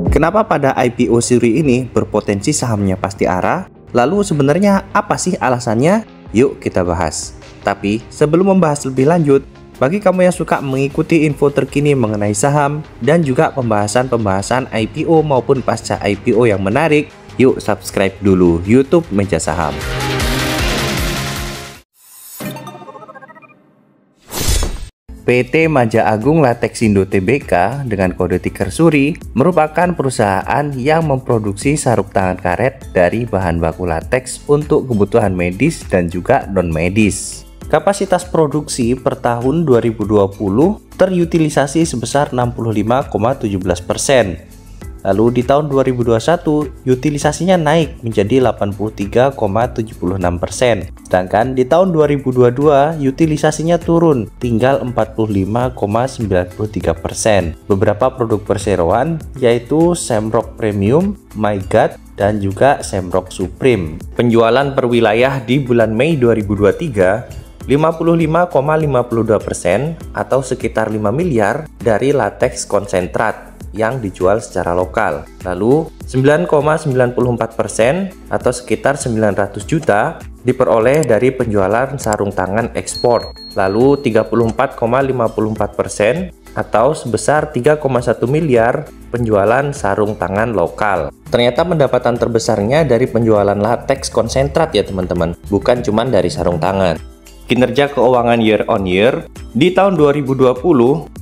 Kenapa pada IPO seri ini berpotensi sahamnya pasti ARA? Lalu sebenarnya apa sih alasannya? Yuk kita bahas. Tapi sebelum membahas lebih lanjut, bagi kamu yang suka mengikuti info terkini mengenai saham dan juga pembahasan-pembahasan IPO maupun pasca IPO yang menarik, yuk subscribe dulu YouTube Meja Saham. PT Maja Agung Latexindo Tbk dengan kode tiker SURI merupakan perusahaan yang memproduksi sarung tangan karet dari bahan baku lateks untuk kebutuhan medis dan juga non-medis. Kapasitas produksi per tahun 2020 terutilisasi sebesar 65,17%. Lalu di tahun 2021 utilisasinya naik menjadi 83,76%. Sedangkan di tahun 2022 utilisasinya turun tinggal 45,93%. Beberapa produk perseroan yaitu Semrock Premium, MyGuard, dan juga Semrock Supreme. Penjualan per wilayah di bulan Mei 2023 55,52% atau sekitar 5 miliar dari lateks konsentrat yang dijual secara lokal. Lalu 9,94% atau sekitar 900 juta diperoleh dari penjualan sarung tangan ekspor. Lalu 34,54% atau sebesar 3,1 miliar penjualan sarung tangan lokal. Ternyata pendapatan terbesarnya dari penjualan lateks konsentrat ya teman-teman, bukan cuma dari sarung tangan. Kinerja keuangan year on year, di tahun 2020,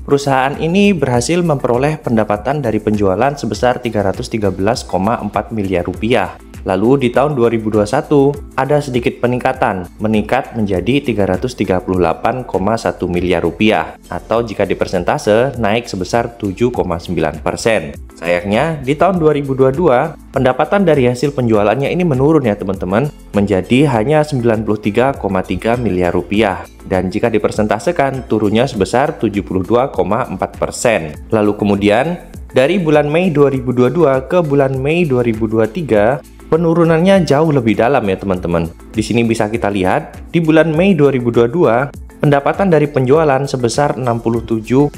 perusahaan ini berhasil memperoleh pendapatan dari penjualan sebesar 313,4 miliar rupiah. Lalu di tahun 2021, ada sedikit peningkatan, meningkat menjadi 338,1 miliar rupiah, atau jika dipersentase, naik sebesar 7,9%. Sayangnya, di tahun 2022, pendapatan dari hasil penjualannya ini menurun ya teman-teman, menjadi hanya 93,3 miliar rupiah. Dan jika dipersentasekan, turunnya sebesar 72,4%. Lalu kemudian, dari bulan Mei 2022 ke bulan Mei 2023, penurunannya jauh lebih dalam ya teman-teman. Di sini bisa kita lihat, di bulan Mei 2022, pendapatan dari penjualan sebesar 67,8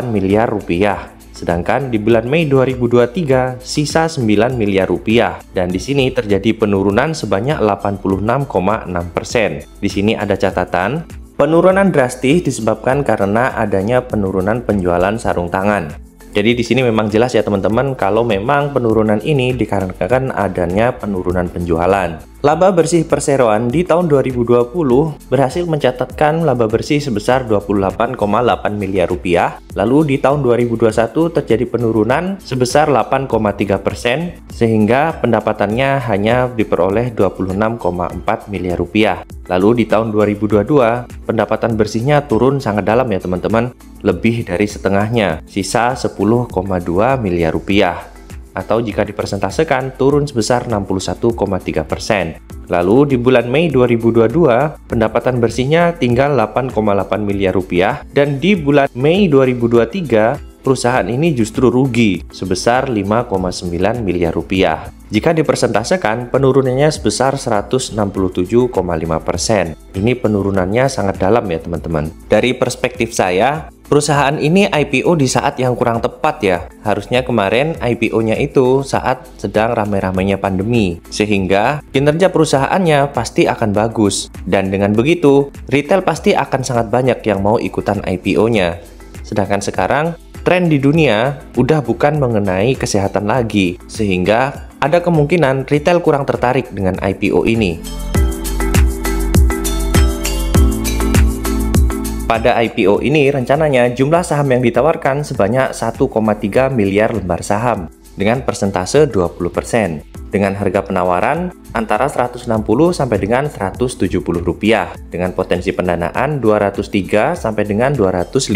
miliar rupiah. Sedangkan di bulan Mei 2023 sisa 9 miliar rupiah dan di sini terjadi penurunan sebanyak 86,6%. Di sini ada catatan, penurunan drastis disebabkan karena adanya penurunan penjualan sarung tangan. Jadi di sini memang jelas ya teman-teman kalau memang penurunan ini dikarenakan adanya penurunan penjualan. Laba bersih perseroan di tahun 2020 berhasil mencatatkan laba bersih sebesar 28,8 miliar rupiah. Lalu di tahun 2021 terjadi penurunan sebesar 8,3% sehingga pendapatannya hanya diperoleh 26,4 miliar rupiah. Lalu di tahun 2022 pendapatan bersihnya turun sangat dalam ya teman-teman, lebih dari setengahnya, sisa 10,2 miliar rupiah. Atau jika dipersentasekan turun sebesar 61,3%. Lalu di bulan Mei 2022 pendapatan bersihnya tinggal 8,8 miliar rupiah dan di bulan Mei 2023 perusahaan ini justru rugi sebesar 5,9 miliar rupiah. Jika dipersentasekan penurunannya sebesar 167,5%. Ini penurunannya sangat dalam ya teman-teman. Dari perspektif saya, perusahaan ini IPO di saat yang kurang tepat ya. Harusnya kemarin IPO-nya itu saat sedang rame-ramenya pandemi. Sehingga kinerja perusahaannya pasti akan bagus. Dan dengan begitu, retail pasti akan sangat banyak yang mau ikutan IPO-nya. Sedangkan sekarang, tren di dunia udah bukan mengenai kesehatan lagi. Sehingga ada kemungkinan retail kurang tertarik dengan IPO ini. Pada IPO ini rencananya jumlah saham yang ditawarkan sebanyak 1,3 miliar lembar saham dengan persentase 20%. Dengan harga penawaran antara 160 sampai dengan 170 rupiah dengan potensi pendanaan 203 sampai dengan 215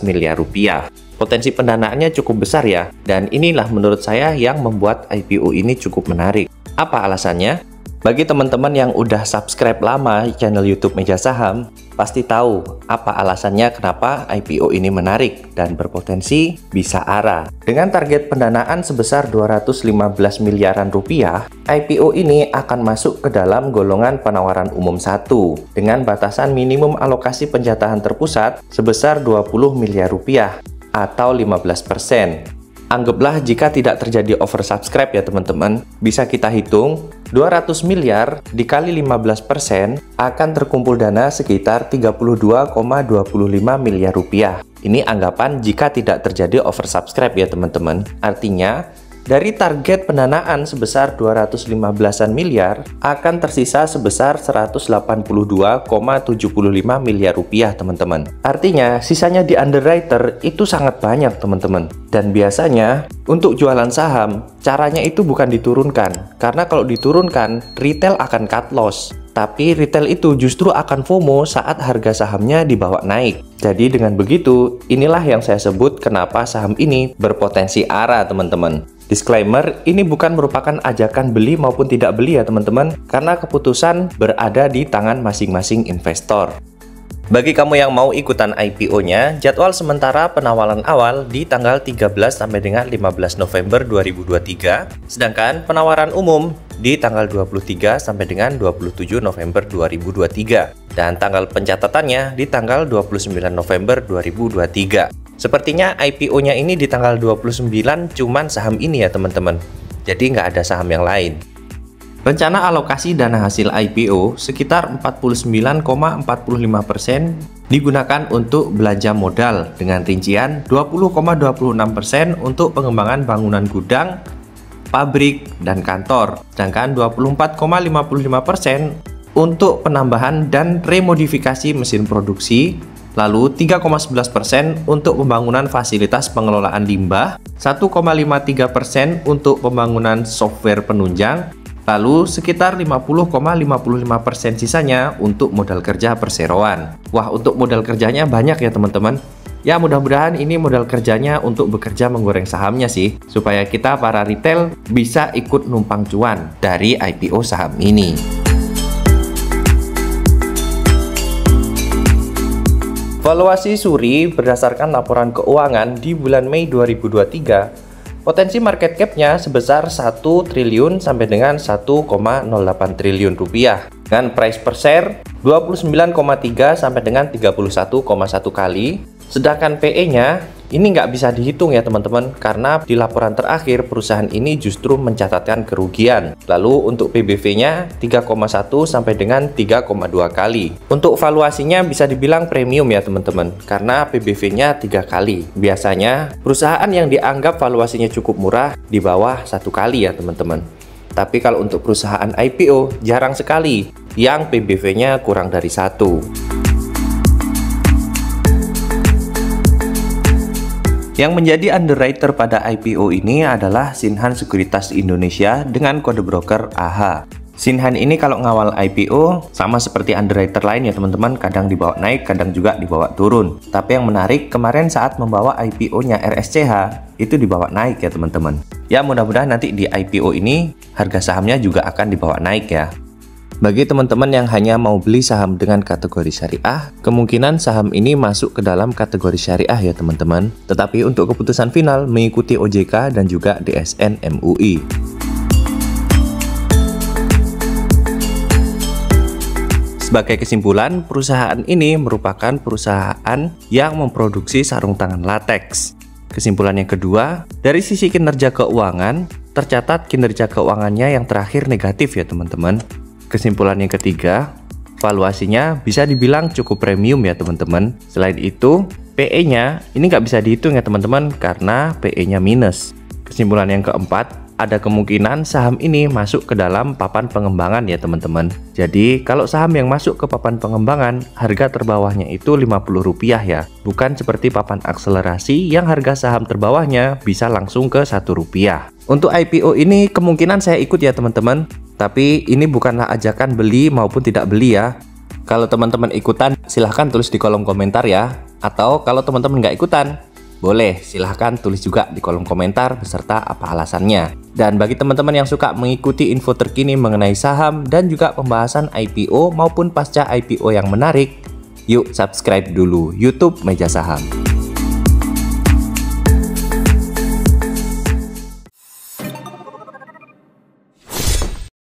miliar rupiah. Potensi pendanaannya cukup besar ya, dan inilah menurut saya yang membuat IPO ini cukup menarik. Apa alasannya? Bagi teman-teman yang udah subscribe lama channel YouTube Meja Saham, pasti tahu apa alasannya kenapa IPO ini menarik dan berpotensi bisa ARA. Dengan target pendanaan sebesar 215 miliaran rupiah, IPO ini akan masuk ke dalam golongan penawaran umum 1 dengan batasan minimum alokasi penjatahan terpusat sebesar 20 miliar rupiah atau 15%. Anggaplah jika tidak terjadi oversubscribe ya teman-teman, bisa kita hitung 200 miliar dikali 15% akan terkumpul dana sekitar 32,25 miliar rupiah. Ini anggapan jika tidak terjadi oversubscribe ya teman-teman. Artinya, dari target pendanaan sebesar 215-an miliar akan tersisa sebesar 182,75 miliar rupiah teman-teman. Artinya sisanya di underwriter itu sangat banyak teman-teman. Dan biasanya untuk jualan saham caranya itu bukan diturunkan, karena kalau diturunkan retail akan cut loss. Tapi retail itu justru akan FOMO saat harga sahamnya dibawa naik. Jadi dengan begitu, inilah yang saya sebut kenapa saham ini berpotensi ARA teman-teman. Disclaimer, ini bukan merupakan ajakan beli maupun tidak beli ya teman-teman, karena keputusan berada di tangan masing-masing investor. Bagi kamu yang mau ikutan IPO-nya, jadwal sementara penawaran awal di tanggal 13 sampai dengan 15 November 2023, sedangkan penawaran umum di tanggal 23 sampai dengan 27 November 2023, dan tanggal pencatatannya di tanggal 29 November 2023. Sepertinya IPO-nya ini di tanggal 29 cuman saham ini ya teman-teman. Jadi nggak ada saham yang lain. Rencana alokasi dana hasil IPO sekitar 49,45% digunakan untuk belanja modal dengan rincian 20,26% untuk pengembangan bangunan gudang, pabrik, dan kantor. Sedangkan 24,55% untuk penambahan dan remodifikasi mesin produksi. Lalu 3,11% untuk pembangunan fasilitas pengelolaan limbah, 1,53% untuk pembangunan software penunjang, lalu sekitar 50,55% sisanya untuk modal kerja perseroan. Wah, untuk modal kerjanya banyak ya teman-teman. Ya mudah-mudahan ini modal kerjanya untuk bekerja menggoreng sahamnya sih, supaya kita para retail bisa ikut numpang cuan dari IPO saham ini. Valuasi Suri berdasarkan laporan keuangan di bulan Mei 2023, potensi market cap-nya sebesar 1 triliun sampai dengan 1,08 triliun rupiah. Dengan price per share 29,3 sampai dengan 31,1 kali. Sedangkan PE-nya ini nggak bisa dihitung ya teman-teman, karena di laporan terakhir perusahaan ini justru mencatatkan kerugian. Lalu untuk PBV-nya 3,1 sampai dengan 3,2 kali. Untuk valuasinya bisa dibilang premium ya teman-teman, karena PBV-nya 3 kali. Biasanya perusahaan yang dianggap valuasinya cukup murah di bawah 1 kali ya teman-teman. Tapi kalau untuk perusahaan IPO jarang sekali yang PBV-nya kurang dari 1. Yang menjadi underwriter pada IPO ini adalah Shinhan Sekuritas Indonesia dengan kode broker AH. Shinhan ini kalau ngawal IPO sama seperti underwriter lain ya teman-teman, kadang dibawa naik, kadang juga dibawa turun. Tapi yang menarik kemarin saat membawa IPO-nya RSCH itu dibawa naik ya teman-teman. Ya mudah-mudahan nanti di IPO ini harga sahamnya juga akan dibawa naik ya. Bagi teman-teman yang hanya mau beli saham dengan kategori syariah, kemungkinan saham ini masuk ke dalam kategori syariah ya teman-teman. Tetapi untuk keputusan final mengikuti OJK dan juga DSN MUI. Sebagai kesimpulan, perusahaan ini merupakan perusahaan yang memproduksi sarung tangan latex. Kesimpulan yang kedua, dari sisi kinerja keuangan, tercatat kinerja keuangannya yang terakhir negatif ya teman-teman. Kesimpulan yang ketiga, valuasinya bisa dibilang cukup premium ya teman-teman. Selain itu, PE-nya ini nggak bisa dihitung ya teman-teman karena PE-nya minus. Kesimpulan yang keempat, ada kemungkinan saham ini masuk ke dalam papan pengembangan ya teman-teman. Jadi kalau saham yang masuk ke papan pengembangan, harga terbawahnya itu Rp50 ya. Bukan seperti papan akselerasi yang harga saham terbawahnya bisa langsung ke Rp1. Untuk IPO ini kemungkinan saya ikut ya teman-teman. Tapi ini bukanlah ajakan beli maupun tidak beli ya. Kalau teman-teman ikutan, silahkan tulis di kolom komentar ya. Atau kalau teman-teman nggak ikutan, boleh silahkan tulis juga di kolom komentar beserta apa alasannya. Dan bagi teman-teman yang suka mengikuti info terkini mengenai saham dan juga pembahasan IPO maupun pasca IPO yang menarik, yuk subscribe dulu YouTube Meja Saham.